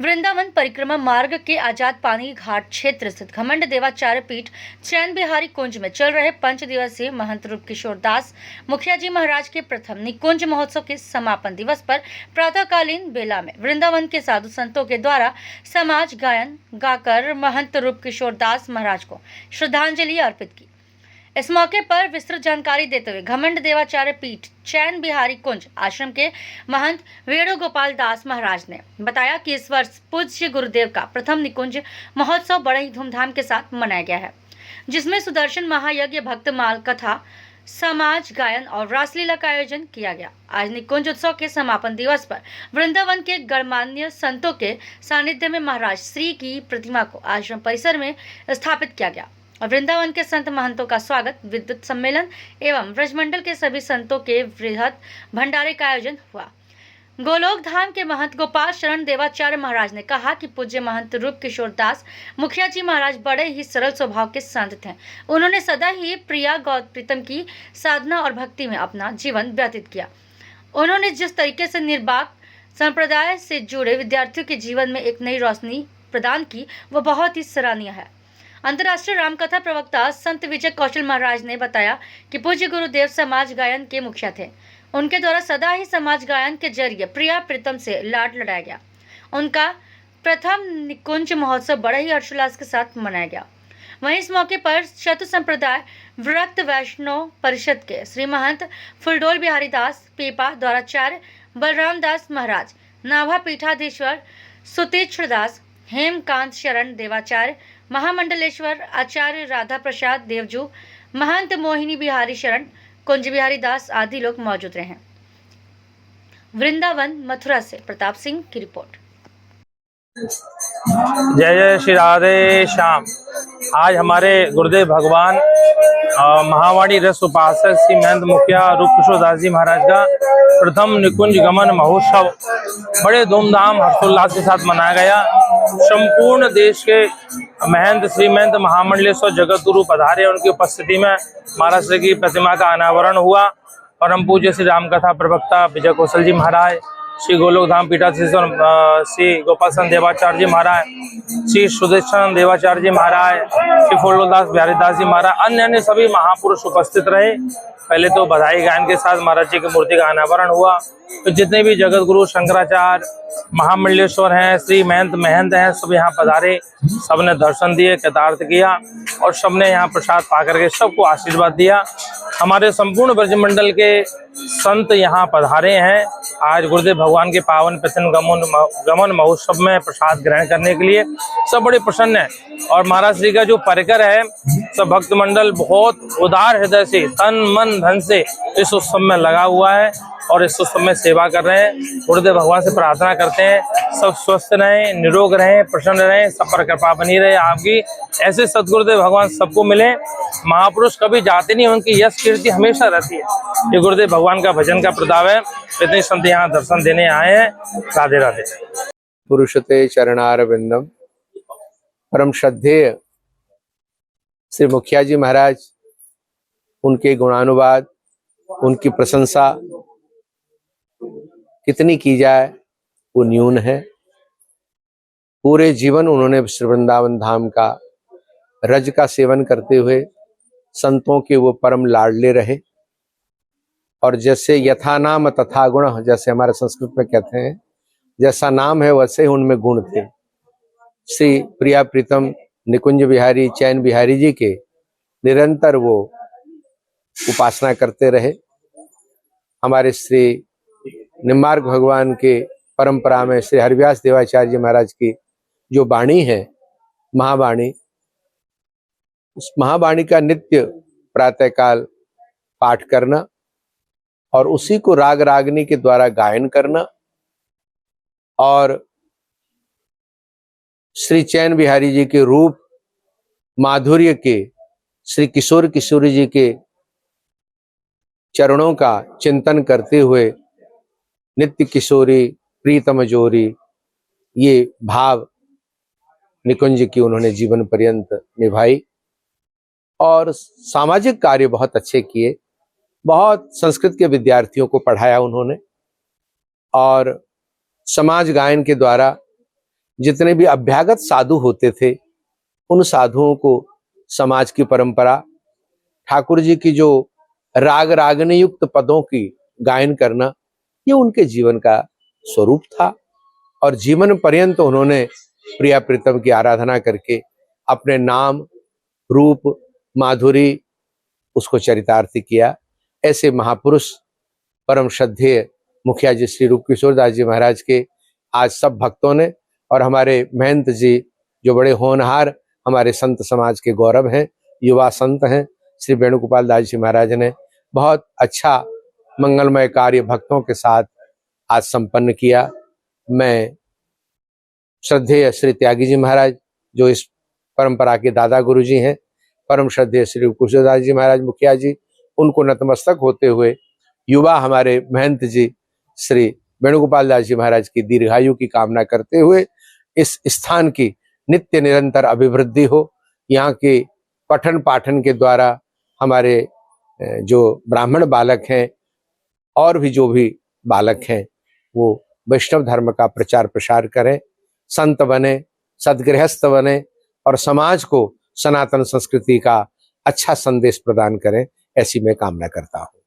वृंदावन परिक्रमा मार्ग के आजाद पानी घाट क्षेत्र स्थित घमंड देवाचार्य पीठ चैन बिहारी कुंज में चल रहे 5 दिवसीय महंत रूप किशोर दास मुखिया जी महाराज के प्रथम निकुंज महोत्सव के समापन दिवस पर प्रातःकालीन बेला में वृंदावन के साधु संतों के द्वारा समाज गायन गाकर महंत रूप किशोर दास महाराज को श्रद्धांजलि अर्पित की। इस मौके पर विस्तृत जानकारी देते हुए घमंड देवाचार्य पीठ चैन बिहारी कुंज आश्रम के महंत वेणुगोपाल दास महाराज ने बताया कि इस वर्ष पूज्य गुरुदेव का प्रथम निकुंज महोत्सव बड़े ही धूमधाम के साथ मनाया गया है, जिसमें सुदर्शन महायज्ञ, भक्तमाल कथा, समाज गायन और रासलीला का आयोजन किया गया। आज निकुंज उत्सव के समापन दिवस पर वृंदावन के गणमान्य संतों के सानिध्य में महाराज श्री की प्रतिमा को आश्रम परिसर में स्थापित किया गया और वृंदावन के संत महंतों का स्वागत, विद्युत सम्मेलन एवं ब्रजमंडल के सभी संतों के वृहद भंडारे का आयोजन हुआ। गोलोक धाम के महंत गोपाल शरण देवाचार्य महाराज ने कहा कि पूज्य महंत रूप किशोर दास मुखिया जी महाराज बड़े ही सरल स्वभाव के संत थे। उन्होंने सदा ही प्रिया गौतप्रीतम की साधना और भक्ति में अपना जीवन व्यतीत किया। उन्होंने जिस तरीके से निर्बाक संप्रदाय से जुड़े विद्यार्थियों के जीवन में एक नई रोशनी प्रदान की, वह बहुत ही सराहनीय है। अंतर्राष्ट्रीय रामकथा प्रवक्ता संत विजय कौशल महाराज ने बताया कि पूज्य गुरुदेव समाज गायन के मुखिया थे। उनके द्वारा सदा ही समाज गायन के जरिए प्रिया प्रीतम से लाड लड़ाया गया। उनका प्रथम निकुंज महोत्सव बड़े ही हर्षोल्लास के साथ मनाया गया। वहीं इस मौके पर शतु संप्रदाय विरक्त वैष्णव परिषद के श्री महंत फुलडोल बिहारी दास पीपा द्वाराचार्य बलराम दास महाराज, नाभा पीठाधीश्वर सुतीक्षर दास, हेमकांत शरण देवाचार्य, महामंडलेश्वर आचार्य राधा प्रसाद देवजू, महंत मोहिनी बिहारी शरण, कुंज बिहारी दास आदि लोग मौजूद रहे। वृंदावन मथुरा से प्रताप सिंह की रिपोर्ट। जय जय श्री राधे श्याम। आज हमारे गुरुदेव भगवान महावाणी रस उपासक श्री महंत मुखिया रूप किशोर दास जी महाराज का प्रथम निकुंज गमन महोत्सव बड़े धूमधाम हर्षोल्लास के साथ मनाया गया। संपूर्ण देश के महंत श्री महंत महामंडलेश्वर जगत गुरु पधारे, उनकी उपस्थिति में महाराज श्री की प्रतिमा का अनावरण हुआ। परम पूज्य श्री रामकथा प्रवक्ता विजय कौशल जी महाराज, श्री गोलोक धाम पीठाधीश्वर श्री गोपाल देवाचार्य जी महाराज, श्री सुदर्शन देवाचार्य जी महाराज, श्री फूलदास बिहारी दास जी महाराज, अन्य सभी महापुरुष उपस्थित रहे। पहले तो बधाई गायन के साथ महाराज जी की मूर्ति का अनावरण हुआ। तो जितने भी जगत गुरु शंकराचार्य महामंडलेश्वर हैं, श्री महंत हैं, सब यहाँ पधारे, सबने दर्शन दिए, कृतार्थ किया और सबने यहाँ प्रसाद पा करके सबको आशीर्वाद दिया। हमारे संपूर्ण ब्रजमंडल के संत यहाँ पधारे हैं आज गुरुदेव भगवान के पावन प्रसन्न गमन महोत्सव में प्रसाद ग्रहण करने के लिए। सब बड़े प्रसन्न है और महाराज श्री का जो परिकर है, सब भक्त मंडल बहुत उदार हृदय से, तन मन धन से इस उत्सव में लगा हुआ है और इस उत्सव में सेवा कर रहे हैं। गुरुदेव भगवान से प्रार्थना करते हैं सब स्वस्थ रहें, निरोग रहें, प्रसन्न रहें, सब पर कृपा बनी रहे आपकी। ऐसे सदगुरुदेव भगवान सबको मिले। महापुरुष कभी जाते नहीं, उनकी यश कीर्ति हमेशा रहती है। ये गुरुदेव भगवान का भजन का प्रताप है। इतने संत यहाँ दर्शन देने आए हैं। राधे राधे। पुरुषते चरणारविंदम। परम श्रद्धेय श्री मुखिया जी महाराज, उनके गुणानुवाद, उनकी प्रशंसा कितनी की जाए वो न्यून है। पूरे जीवन उन्होंने श्री वृंदावन धाम का रज का सेवन करते हुए संतों के वो परम लाडले रहे और जैसे यथा नाम तथा गुण, जैसे हमारे संस्कृत में कहते हैं, जैसा नाम है वैसे ही उनमें गुण थे। श्री प्रिया प्रीतम निकुंज बिहारी चैन बिहारी जी के निरंतर वो उपासना करते रहे। हमारे श्री निम्बार्क भगवान के परंपरा में श्री हरिव्यास देवाचार्य जी महाराज की जो वाणी है, महावाणी, उस महावाणी का नित्य प्रातःकाल पाठ करना और उसी को राग रागनी के द्वारा गायन करना और श्री चैन बिहारी जी के रूप माधुर्य के श्री किशोर किशोरी जी के चरणों का चिंतन करते हुए नित्य किशोरी प्रीतम जोरी, ये भाव निकुंज की उन्होंने जीवन पर्यंत निभाई और सामाजिक कार्य बहुत अच्छे किए। बहुत संस्कृत के विद्यार्थियों को पढ़ाया उन्होंने और समाज गायन के द्वारा जितने भी अभ्यागत साधु होते थे, उन साधुओं को समाज की परंपरा, ठाकुर जी की जो राग रागनी युक्त पदों की गायन करना, ये उनके जीवन का स्वरूप था। और जीवन पर्यंत उन्होंने प्रिया प्रीतम की आराधना करके अपने नाम, रूप, माधुरी उसको चरितार्थ किया। ऐसे महापुरुष परम श्रद्धेय मुखिया जी श्री रूप किशोर दास जी महाराज के आज सब भक्तों ने और हमारे महंत जी जो बड़े होनहार हमारे संत समाज के गौरव हैं, युवा संत हैं, श्री वेणुगोपाल दास जी महाराज ने बहुत अच्छा मंगलमय कार्य भक्तों के साथ आज संपन्न किया। मैं श्रद्धेय श्री त्यागी जी महाराज जो इस परंपरा के दादा गुरु जी हैं, परम श्रद्धेय श्री किशोर दास जी महाराज मुखिया जी, उनको नतमस्तक होते हुए युवा हमारे महंत जी श्री वेणुगोपाल दास जी महाराज की दीर्घायु की कामना करते हुए इस स्थान की नित्य निरंतर अभिवृद्धि हो, यहाँ के पठन पाठन के द्वारा हमारे जो ब्राह्मण बालक हैं और भी जो भी बालक हैं वो वैष्णव धर्म का प्रचार प्रसार करें, संत बने, सद्गृहस्थ बने और समाज को सनातन संस्कृति का अच्छा संदेश प्रदान करें, ऐसी मैं कामना करता हूँ।